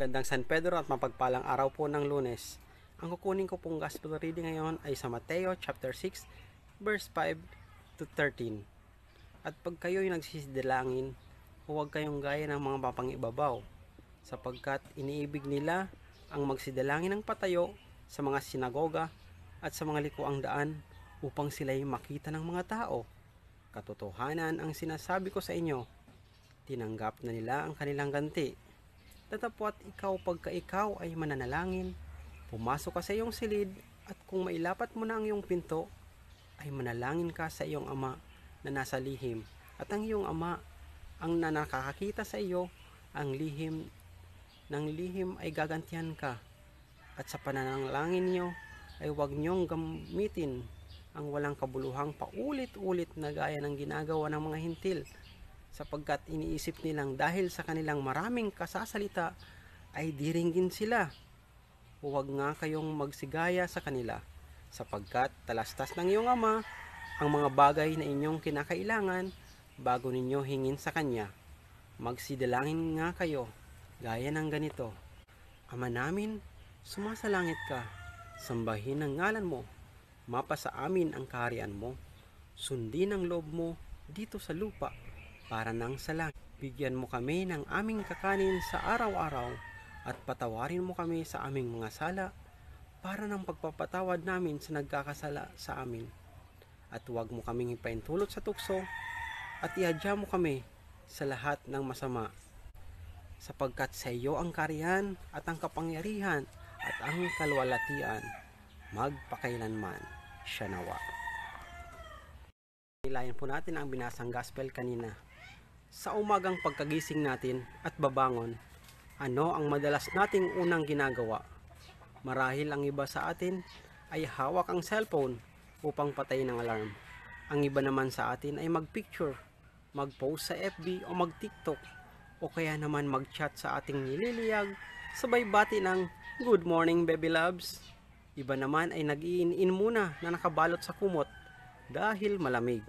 Magandang San Pedro at mapagpalang araw po ng Lunes. Ang kukunin ko pong gospel reading ngayon ay sa Mateo chapter 6 verse 5 to 13. At pag kayo'y nagsisidalangin, huwag kayong gaya ng mga mapangibabaw, sapagkat iniibig nila ang magsidalangin ng patayo sa mga sinagoga at sa mga likuang daan upang sila'y makita ng mga tao. Katotohanan ang sinasabi ko sa inyo, tinanggap na nila ang kanilang ganti. Tatapwat ikaw pagka ikaw ay mananalangin, pumasok ka sa iyong silid at kung mailapat mo na ang iyong pinto, ay manalangin ka sa iyong ama na nasa lihim. At ang iyong ama ang nakakakita sa iyo, ang lihim ng lihim ay gagantihan ka. At sa pananalangin niyo ay huwag niyong gamitin ang walang kabuluhang paulit-ulit na gaya ng ginagawa ng mga hintil, sapagkat iniisip nilang dahil sa kanilang maraming kasasalita ay diringgin sila. Huwag nga kayong magsigaya sa kanila, sapagkat talastas ng iyong ama ang mga bagay na inyong kinakailangan bago ninyo hingin sa kanya. Magsidalangin nga kayo gaya ng ganito: Ama namin, sumasalangit ka, sambahin ang ngalan mo, mapasa amin ang kaharian mo, sundin ang loob mo dito sa lupa para nang sa langit. Bigyan mo kami ng aming kakanin sa araw-araw at patawarin mo kami sa aming mga sala para ng pagpapatawad namin sa nagkakasala sa amin. At huwag mo kaming ipaintulot sa tukso at ihadya mo kami sa lahat ng masama, sapagkat sa iyo ang kaharian at ang kapangyarihan at ang kalwalatian magpakailanman. Siya nawa. Nilayan po natin ang binasang gospel kanina. Sa umagang pagkagising natin at babangon, ano ang madalas nating unang ginagawa? Marahil ang iba sa atin ay hawak ang cellphone upang patayin ang alarm. Ang iba naman sa atin ay magpicture, mag-post sa FB o mag-TikTok, o kaya naman mag-chat sa ating nililiyag, sabay bati ng "Good morning baby loves." Iba naman ay nag-iin-in muna na nakabalot sa kumot dahil malamig.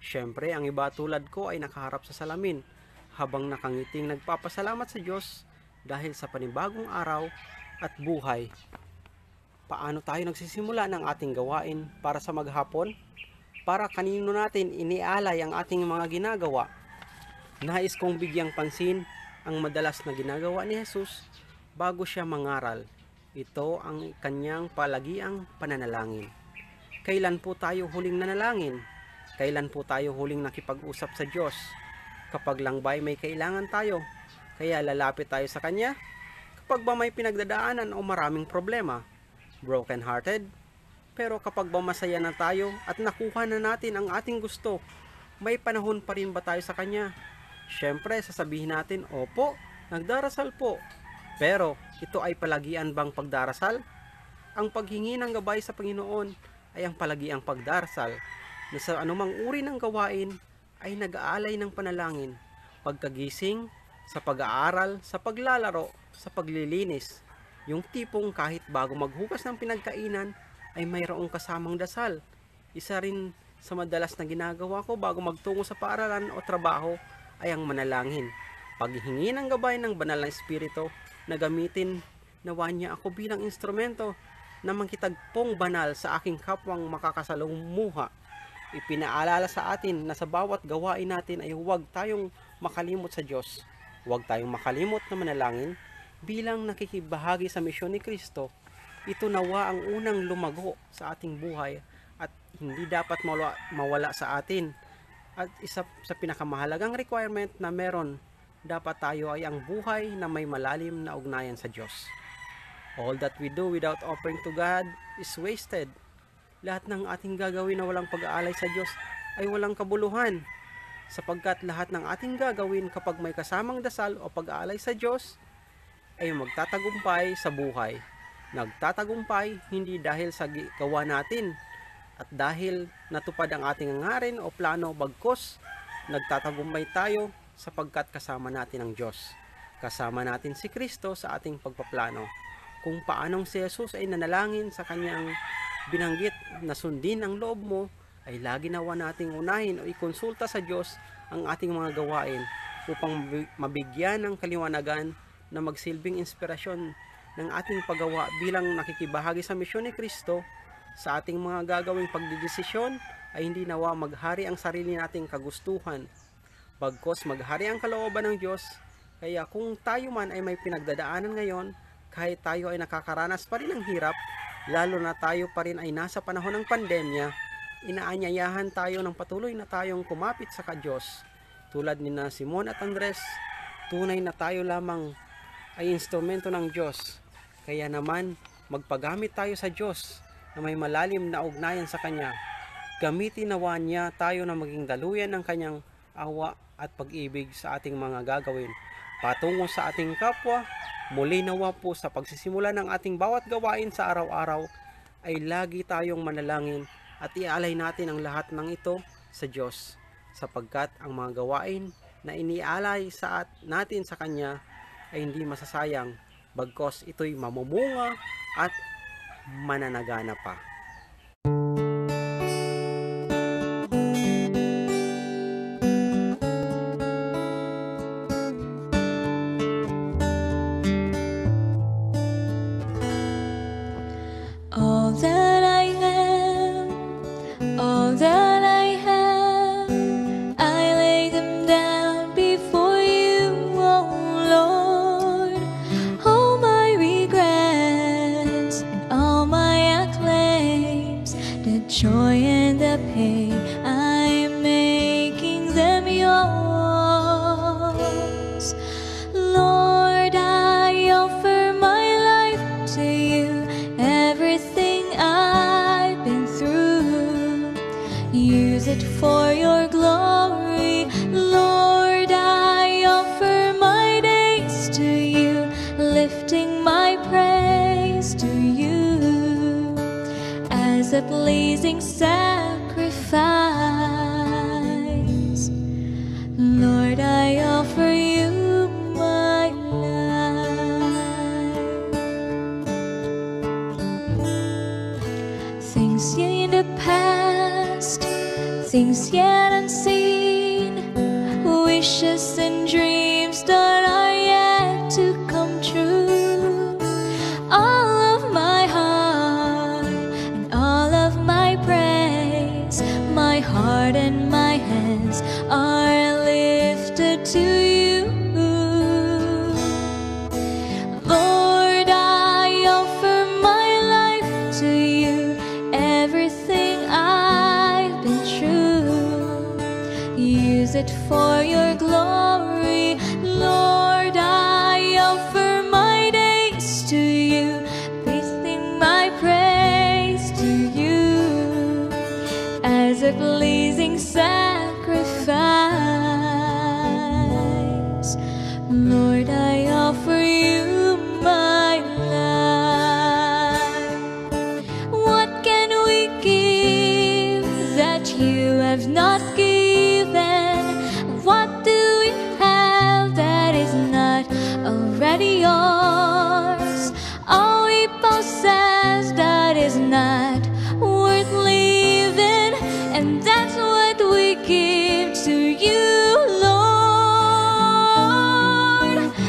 Siyempre, ang iba tulad ko ay nakaharap sa salamin habang nakangiting nagpapasalamat sa Diyos dahil sa panibagong araw at buhay. Paano tayo nagsisimula ng ating gawain para sa maghapon? Para kanino natin inialay ang ating mga ginagawa? Nais kong bigyang pansin ang madalas na ginagawa ni Jesus bago siya mangaral. Ito ang kanyang palagiang pananalangin. Kailan po tayo huling nanalangin? Kailan po tayo huling nakipag-usap sa Diyos? Kapag lang ba'y may kailangan tayo, kaya lalapit tayo sa Kanya? Kapag ba may pinagdadaanan o maraming problema, broken-hearted? Pero kapag ba masaya na tayo at nakuha na natin ang ating gusto, may panahon pa rin ba tayo sa Kanya? Siyempre, sasabihin natin, opo, nagdarasal po. Pero, ito ay palagian bang pagdarasal? Ang paghingi ng gabay sa Panginoon ay ang palagiang pagdarasal, na sa anumang uri ng gawain ay nag-aalay ng panalangin, pagkagising, sa pag-aaral, sa paglalaro, sa paglilinis. Yung tipong kahit bago maghugas ng pinagkainan ay mayroong kasamang dasal. Isa rin sa madalas na ginagawa ko bago magtungo sa paaralan o trabaho ay ang manalangin. Paghihingi ng gabay ng banal na espiritu na gamitin nawa niya ako bilang instrumento na mangkitagpong banal sa aking kapwang makakasalumuha. Ipinaalala sa atin na sa bawat gawain natin ay huwag tayong makalimot sa Diyos. Huwag tayong makalimot na manalangin bilang nakikibahagi sa misyon ni Kristo. Ito nawa ang unang lumago sa ating buhay at hindi dapat mawala sa atin. At isa sa pinakamahalagang requirement na meron dapat tayo ay ang buhay na may malalim na ugnayan sa Diyos. All that we do without offering to God is wasted. Lahat ng ating gagawin na walang pag-aalay sa Diyos ay walang kabuluhan, sapagkat lahat ng ating gagawin kapag may kasamang dasal o pag-aalay sa Diyos ay magtatagumpay sa buhay. Nagtatagumpay hindi dahil sa gawa natin at dahil natupad ang ating hangarin o plano, bagkus nagtatagumpay tayo sapagkat kasama natin ang Diyos. Kasama natin si Kristo sa ating pagpaplano. Kung paanong si Jesus ay nanalangin sa kanyang binanggit na sundin ang loob mo, ay lagi nawa nating unahin o ikonsulta sa Diyos ang ating mga gawain upang mabigyan ng kaliwanagan na magsilbing inspirasyon ng ating paggawa bilang nakikibahagi sa misyon ni Kristo. Sa ating mga gagawing pagdidesisyon ay hindi nawa maghari ang sarili nating kagustuhan, bagkos maghari ang kalooban ng Diyos. Kaya kung tayo man ay may pinagdadaanan ngayon, kahit tayo ay nakakaranas pa rin ng hirap, lalo na tayo pa rin ay nasa panahon ng pandemya, inaanyayahan tayo ng patuloy na tayong kumapit sa Diyos. Tulad ni na Simon at Andres, tunay na tayo lamang ay instrumento ng Diyos. Kaya naman, magpagamit tayo sa Diyos na may malalim na ugnayan sa Kanya. Gamitin nawa niya tayo na maging daluyan ng Kanyang awa at pag-ibig sa ating mga gagawin patungo sa ating kapwa. Muli nawa po sa pagsisimula ng ating bawat gawain sa araw-araw ay lagi tayong manalangin at ialay natin ang lahat ng ito sa Diyos, sapagkat ang mga gawain na inialay natin sa Kanya ay hindi masasayang, bagkos ito'y mamumunga at mananagana pa. All that I am, all that I have, I lay them down before you, oh Lord. All my regrets and all my acclaims, the joy and the pain, I'm making them yours. Lord, I offer my life to you. Everything I've been through, use it for your glory. Lord, I offer my days to you, lifting my praise to you as a pleasing sacrifice. Lord, I offer you my life. Things in the past, things yet unseen, wishes and dreams that are yet to come true. All of my heart and all of my praise, my heart and my hands are lifted to you. Lord, I offer my life to you. Everything I've been through, use it for your glory. Lord, I offer my days to you, basing my praise to you as a pleasing sacrifice. Lord, I offer you my life. What can we give that you have not given? What do we have that is not already yours? All we possess that is not worth living, and that's what we give to you, Lord.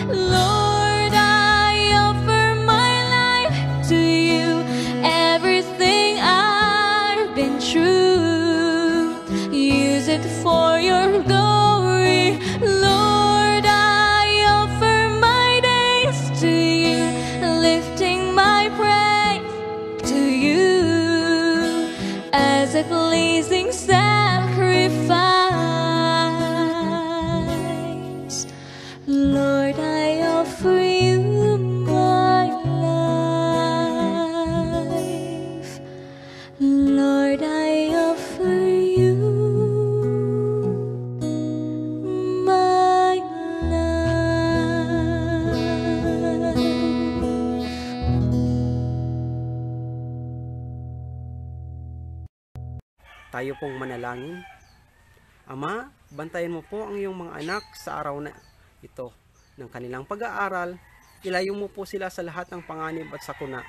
Lord, I offer my life to you. Everything I've been through, use it for your glory. Lord, I offer my days to you, lifting my praise to you as a pleasing sacrifice. Lord, I offer you my life. Lord, I offer you my life. Tayo pong manalangin. Ama, bantayan mo po ang iyong mga anak sa araw na ito ng kanilang pag-aaral. Ilayo mo po sila sa lahat ng panganib at sakuna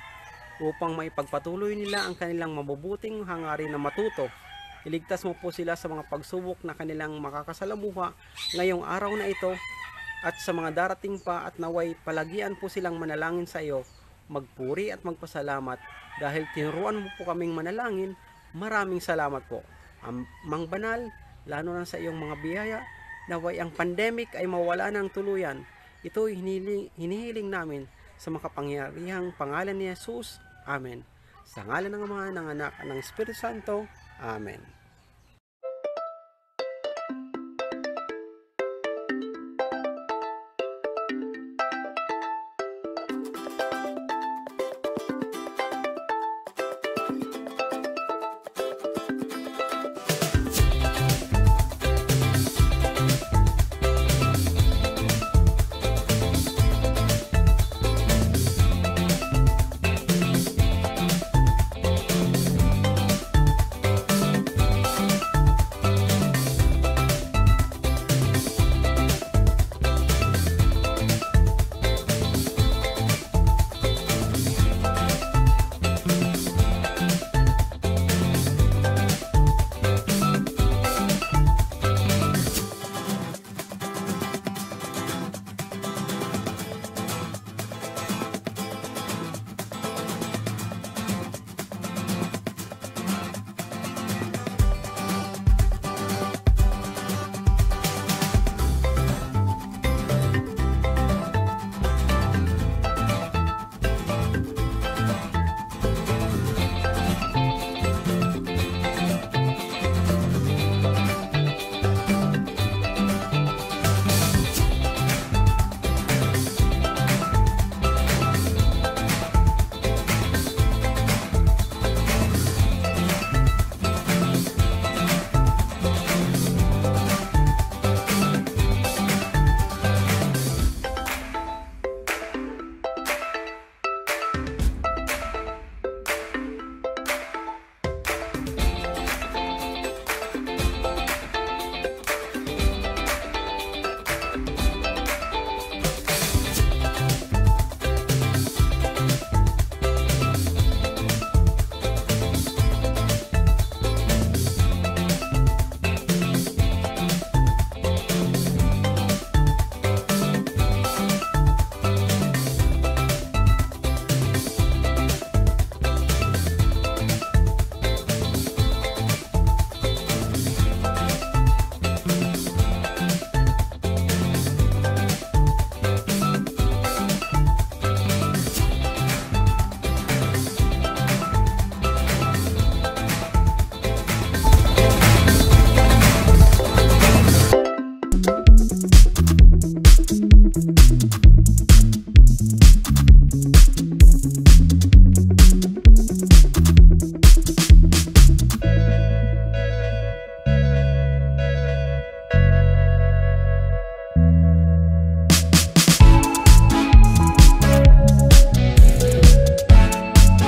upang maipagpatuloy nila ang kanilang mabubuting hangarin na matuto. Iligtas mo po sila sa mga pagsubok na kanilang makakasalamuha ngayong araw na ito. at sa mga darating pa, at naway palagian po silang manalangin sa iyo, magpuri at magpasalamat dahil tinuruan mo po kaming manalangin. Maraming salamat po. Mang Banal, lalo na sa iyong mga biyaya, naway ang pandemic ay mawala ng tuluyan. Ito hinihiling namin sa makapangyarihang pangalan ni Jesus. Amen. Sa ngalan ng Ama, ng Anak, at ng Espiritu Santo. Amen.